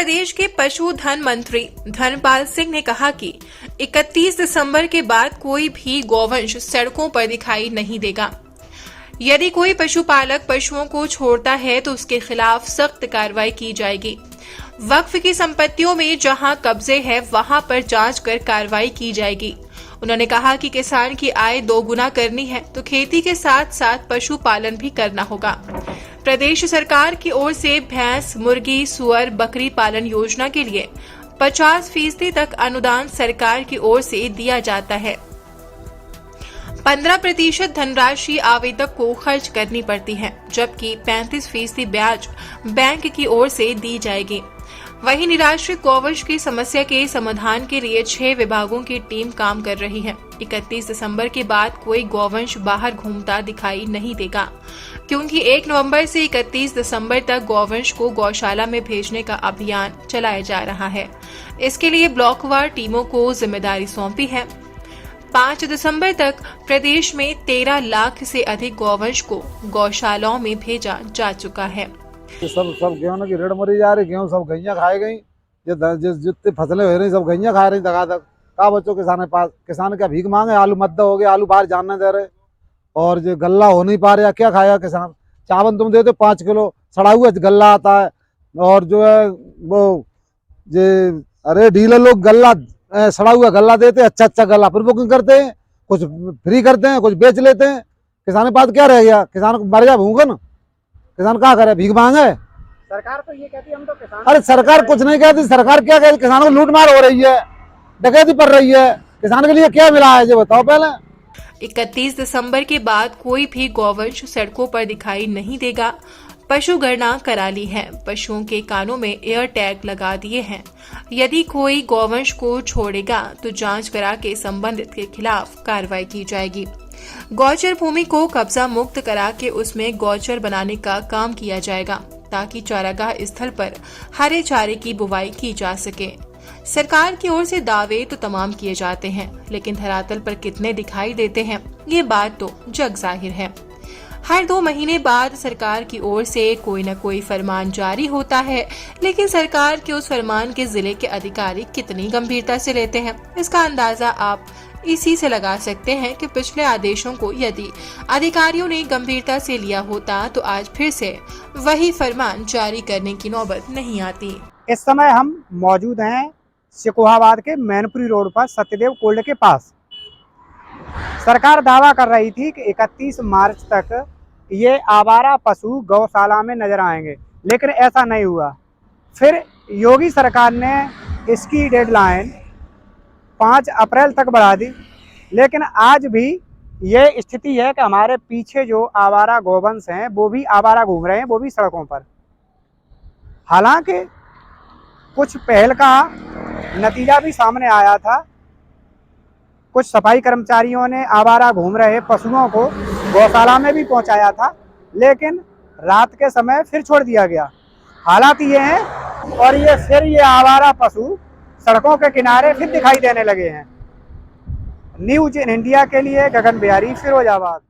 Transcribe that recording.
प्रदेश के पशुधन मंत्री धर्मपाल सिंह ने कहा कि 31 दिसंबर के बाद कोई भी गौवंश सड़कों पर दिखाई नहीं देगा। यदि कोई पशुपालक पशुओं को छोड़ता है तो उसके खिलाफ सख्त कार्रवाई की जाएगी। वक्फ की संपत्तियों में जहां कब्जे है वहां पर जांच कर कार्रवाई की जाएगी। उन्होंने कहा कि किसान की आय दोगुना करनी है तो खेती के साथ साथ पशुपालन भी करना होगा। प्रदेश सरकार की ओर से भैंस, मुर्गी, सुअर, बकरी पालन योजना के लिए 50% तक अनुदान सरकार की ओर से दिया जाता है। 15% धनराशि आवेदक को खर्च करनी पड़ती है, जबकि 35% ब्याज बैंक की ओर से दी जाएगी। वहीं निराश्रित गौवंश की समस्या के समाधान के लिए 6 विभागों की टीम काम कर रही है। 31 दिसंबर के बाद कोई गौवंश बाहर घूमता दिखाई नहीं देगा, क्योंकि 1 नवंबर से 31 दिसंबर तक गौवंश को गौशाला में भेजने का अभियान चलाया जा रहा है। इसके लिए ब्लॉकवार टीमों को जिम्मेदारी सौंपी है। 5 दिसंबर तक प्रदेश में 13 लाख से अधिक गौवंश को गौशालाओं में भेजा जा चुका है। सब गेहूं की रेड मरी जा रही, गेहूं सब गैया खाए गई, जितनी फसलें हो रही सब गैया खा रही दगा तक का बच्चों किसान के पास। किसान क्या भीख मांगे, आलू मद्दा हो गया, आलू बाहर जानने दे रहे और जो गल्ला हो नहीं पा रहा, क्या खाएगा किसान। चावल तुम देते 5 किलो सड़ा हुआ गल्ला आता है, और जो है वो जे अरे डीलर लोग गल्ला सड़ा हुआ गल्ला देते, अच्छा गल्ला फिर बुकिंग करते हैं, कुछ फ्री करते हैं, कुछ बेच लेते हैं। किसान के पास क्या रह गया? किसान को मर जा भूखन, किसान क्या करे, भीख मांगे। सरकार तो ये कहती है हम तो किसान। अरे सरकार कुछ नहीं कहती, सरकार क्या कहती? किसानों को लूटमार हो रही है, डकैती पड़ रही है। किसान के लिए क्या मिला है ये बताओ पहले। 31 दिसंबर के बाद कोई भी गौवंश सड़कों पर दिखाई नहीं देगा। पशु गणना करा ली है, पशुओं के कानों में एयर टैग लगा दिए हैं। यदि कोई गौवंश को छोड़ेगा तो जांच करा के संबंधित के खिलाफ कार्रवाई की जाएगी। गौचर भूमि को कब्जा मुक्त करा के उसमें गौचर बनाने का काम किया जाएगा, ताकि चारागाह स्थल पर हरे चारे की बुवाई की जा सके। सरकार की ओर से दावे तो तमाम किए जाते हैं, लेकिन धरातल पर कितने दिखाई देते हैं ये बात तो जग जाहिर है। हर 2 महीने बाद सरकार की ओर से कोई न कोई फरमान जारी होता है, लेकिन सरकार के उस फरमान के जिले के अधिकारी कितनी गंभीरता से लेते हैं, इसका अंदाजा आप इसी से लगा सकते हैं कि पिछले आदेशों को यदि अधिकारियों ने गंभीरता से लिया होता तो आज फिर से वही फरमान जारी करने की नौबत नहीं आती। इस समय हम मौजूद हैं सिकोहाबाद के मैनपुरी रोड पर सत्यदेव कोल्ड के पास। सरकार दावा कर रही थी कि 31 मार्च तक ये आवारा पशु गौशाला में नजर आएंगे, लेकिन ऐसा नहीं हुआ। फिर योगी सरकार ने इसकी डेडलाइन 5 अप्रैल तक बढ़ा दी, लेकिन आज भी ये स्थिति है कि हमारे पीछे जो आवारा गौवंश हैं वो भी आवारा घूम रहे हैं, वो भी सड़कों पर। हालांकि कुछ पहल का नतीजा भी सामने आया था। कुछ सफाई कर्मचारियों ने आवारा घूम रहे पशुओं को गौशाला में भी पहुंचाया था, लेकिन रात के समय फिर छोड़ दिया गया। हालात ये हैं और ये आवारा पशु सड़कों के किनारे फिर दिखाई देने लगे हैं। न्यूज इन इंडिया के लिए गगन बिहारी, फिरोजाबाद।